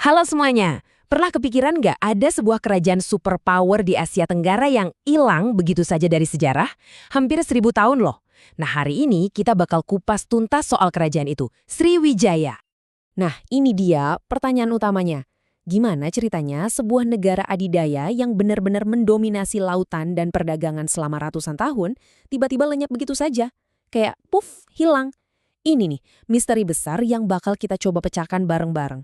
Halo semuanya, pernah kepikiran nggak ada sebuah kerajaan superpower di Asia Tenggara yang hilang begitu saja dari sejarah? Hampir 1000 tahun loh. Nah hari ini kita bakal kupas tuntas soal kerajaan itu, Sriwijaya. Nah ini dia pertanyaan utamanya. Gimana ceritanya sebuah negara adidaya yang benar-benar mendominasi lautan dan perdagangan selama ratusan tahun, tiba-tiba lenyap begitu saja? Kayak puff, hilang. Ini nih, misteri besar yang bakal kita coba pecahkan bareng-bareng.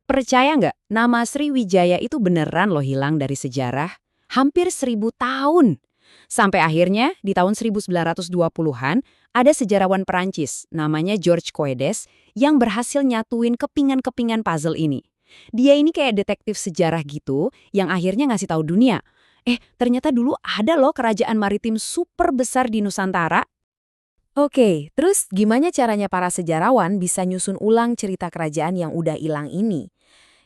Percaya nggak, nama Sriwijaya itu beneran loh hilang dari sejarah? Hampir 1000 tahun. Sampai akhirnya di tahun 1920-an, ada sejarawan Perancis namanya Georges Coedes yang berhasil nyatuin kepingan-kepingan puzzle ini. Dia ini kayak detektif sejarah gitu yang akhirnya ngasih tahu dunia. Ternyata dulu ada loh kerajaan maritim super besar di Nusantara. Oke, terus gimana caranya para sejarawan bisa nyusun ulang cerita kerajaan yang udah hilang ini?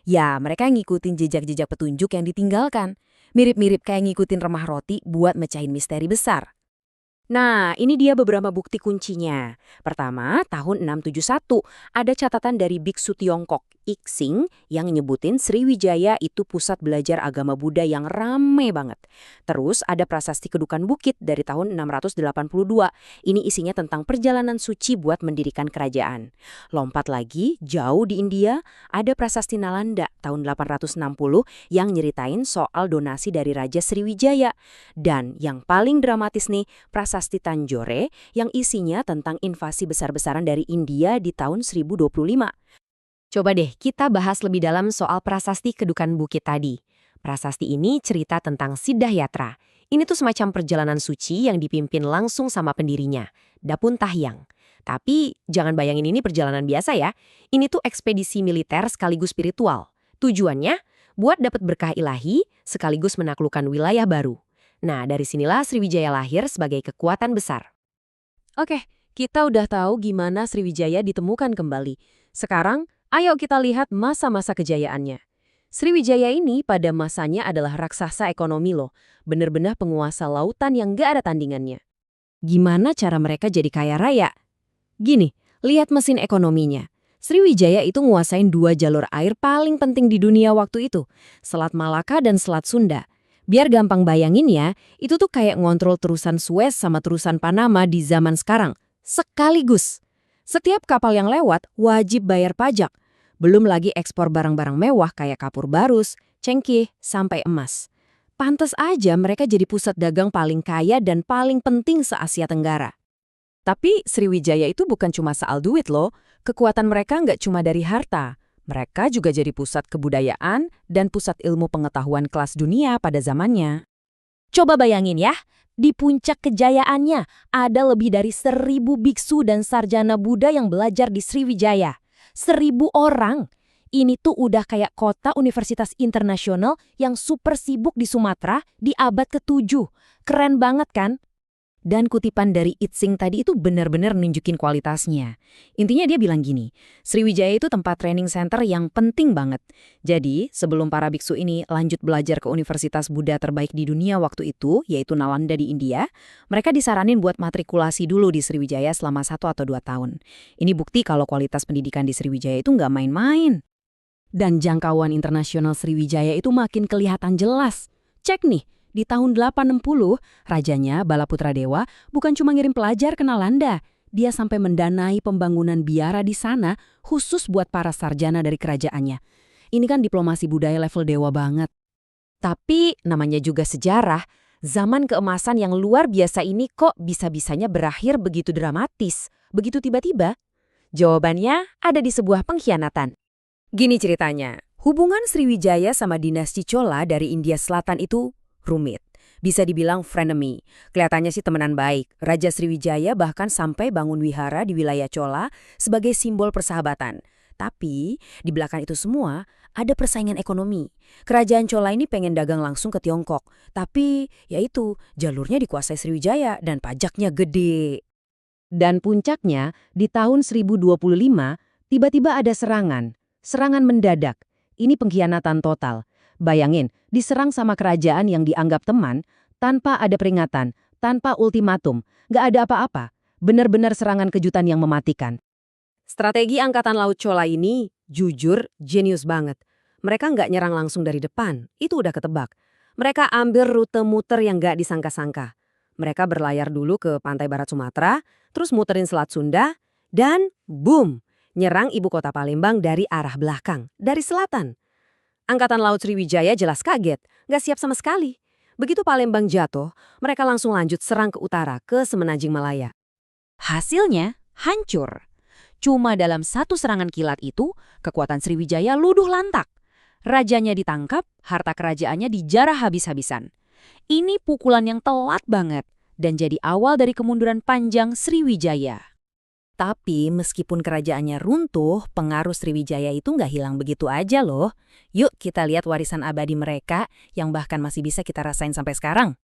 Ya, mereka ngikutin jejak-jejak petunjuk yang ditinggalkan. Mirip-mirip kayak ngikutin remah roti buat mecahin misteri besar. Nah, ini dia beberapa bukti kuncinya. Pertama, tahun 671, ada catatan dari biksu Tiongkok, Ixing, yang nyebutin Sriwijaya itu pusat belajar agama Buddha yang rame banget. Terus ada prasasti Kedukan Bukit dari tahun 682. Ini isinya tentang perjalanan suci buat mendirikan kerajaan. Lompat lagi, jauh di India, ada prasasti Nalanda tahun 860 yang nyeritain soal donasi dari Raja Sriwijaya. Dan yang paling dramatis nih, prasasti Tanjore yang isinya tentang invasi besar-besaran dari India di tahun 1025. Coba deh kita bahas lebih dalam soal prasasti Kedukan Bukit tadi. Prasasti ini cerita tentang Siddhayatra. Ini tuh semacam perjalanan suci yang dipimpin langsung sama pendirinya, Dapun Tahyang. Tapi jangan bayangin ini perjalanan biasa ya. Ini tuh ekspedisi militer sekaligus spiritual. Tujuannya buat dapat berkah ilahi sekaligus menaklukkan wilayah baru. Nah, dari sinilah Sriwijaya lahir sebagai kekuatan besar. Oke, kita udah tahu gimana Sriwijaya ditemukan kembali. Sekarang, ayo kita lihat masa-masa kejayaannya. Sriwijaya ini pada masanya adalah raksasa ekonomi loh. Bener-bener penguasa lautan yang gak ada tandingannya. Gimana cara mereka jadi kaya raya? Gini, lihat mesin ekonominya. Sriwijaya itu nguasain 2 jalur air paling penting di dunia waktu itu, Selat Malaka dan Selat Sunda. Biar gampang bayangin ya, itu tuh kayak ngontrol terusan Suez sama terusan Panama di zaman sekarang. Sekaligus. Setiap kapal yang lewat wajib bayar pajak. Belum lagi ekspor barang-barang mewah kayak kapur barus, cengkeh, sampai emas. Pantes aja mereka jadi pusat dagang paling kaya dan paling penting se-Asia Tenggara. Tapi Sriwijaya itu bukan cuma soal duit loh. Kekuatan mereka nggak cuma dari harta. Mereka juga jadi pusat kebudayaan dan pusat ilmu pengetahuan kelas dunia pada zamannya. Coba bayangin ya, di puncak kejayaannya ada lebih dari 1000 biksu dan sarjana Buddha yang belajar di Sriwijaya. 1000 orang. Ini tuh udah kayak kota universitas internasional yang super sibuk di Sumatera di abad ke-7. Keren banget kan? Dan kutipan dari Ixing tadi itu benar-benar nunjukin kualitasnya. Intinya dia bilang gini, Sriwijaya itu tempat training center yang penting banget. Jadi, sebelum para biksu ini lanjut belajar ke universitas Buddha terbaik di dunia waktu itu, yaitu Nalanda di India, mereka disaranin buat matrikulasi dulu di Sriwijaya selama 1 atau 2 tahun. Ini bukti kalau kualitas pendidikan di Sriwijaya itu nggak main-main. Dan jangkauan internasional Sriwijaya itu makin kelihatan jelas. Cek nih. Di tahun 860, rajanya Balaputra Dewa bukan cuma ngirim pelajar ke Nalanda, dia sampai mendanai pembangunan biara di sana khusus buat para sarjana dari kerajaannya. Ini kan diplomasi budaya level dewa banget. Tapi namanya juga sejarah, zaman keemasan yang luar biasa ini kok bisa-bisanya berakhir begitu dramatis, begitu tiba-tiba? Jawabannya ada di sebuah pengkhianatan. Gini ceritanya, hubungan Sriwijaya sama dinasti Chola dari India Selatan itu rumit. Bisa dibilang frenemy. Kelihatannya sih temenan baik. Raja Sriwijaya bahkan sampai bangun wihara di wilayah Chola sebagai simbol persahabatan. Tapi di belakang itu semua ada persaingan ekonomi. Kerajaan Chola ini pengen dagang langsung ke Tiongkok. Tapi yaitu jalurnya dikuasai Sriwijaya dan pajaknya gede. Dan puncaknya di tahun 1025 tiba-tiba ada serangan. Serangan mendadak. Ini pengkhianatan total. Bayangin, diserang sama kerajaan yang dianggap teman, tanpa ada peringatan, tanpa ultimatum, nggak ada apa-apa. Benar-benar serangan kejutan yang mematikan. Strategi Angkatan Laut Chola ini Jujur, jenius banget. Mereka nggak nyerang langsung dari depan, itu udah ketebak. Mereka ambil rute muter yang nggak disangka-sangka. Mereka berlayar dulu ke pantai barat Sumatera, terus muterin Selat Sunda, dan boom, nyerang ibu kota Palembang dari arah belakang, dari selatan. Angkatan Laut Sriwijaya jelas kaget, nggak siap sama sekali. Begitu Palembang jatuh, mereka langsung lanjut serang ke utara, ke Semenanjung Malaya. Hasilnya hancur. Cuma dalam satu serangan kilat itu, kekuatan Sriwijaya luduh lantak. Rajanya ditangkap, harta kerajaannya dijarah habis-habisan. Ini pukulan yang telat banget dan jadi awal dari kemunduran panjang Sriwijaya. Tapi meskipun kerajaannya runtuh, pengaruh Sriwijaya itu nggak hilang begitu aja loh. Yuk kita lihat warisan abadi mereka yang bahkan masih bisa kita rasain sampai sekarang.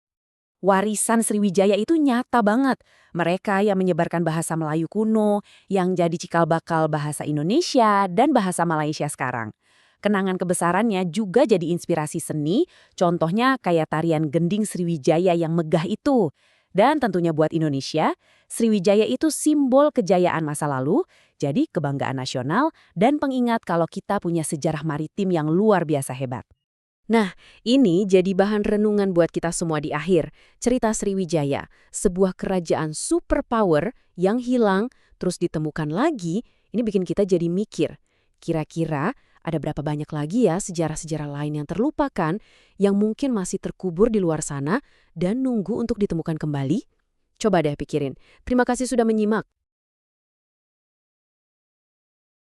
Warisan Sriwijaya itu nyata banget. Mereka yang menyebarkan bahasa Melayu kuno, yang jadi cikal bakal bahasa Indonesia dan bahasa Malaysia sekarang. Kenangan kebesarannya juga jadi inspirasi seni, contohnya kayak tarian gending Sriwijaya yang megah itu. Dan tentunya buat Indonesia, Sriwijaya itu simbol kejayaan masa lalu, jadi kebanggaan nasional dan pengingat kalau kita punya sejarah maritim yang luar biasa hebat. Nah, ini jadi bahan renungan buat kita semua di akhir. Cerita Sriwijaya, sebuah kerajaan superpower yang hilang terus ditemukan lagi, ini bikin kita jadi mikir. Kira-kira ada berapa banyak lagi ya sejarah-sejarah lain yang terlupakan, yang mungkin masih terkubur di luar sana dan nunggu untuk ditemukan kembali? Coba deh pikirin. Terima kasih sudah menyimak.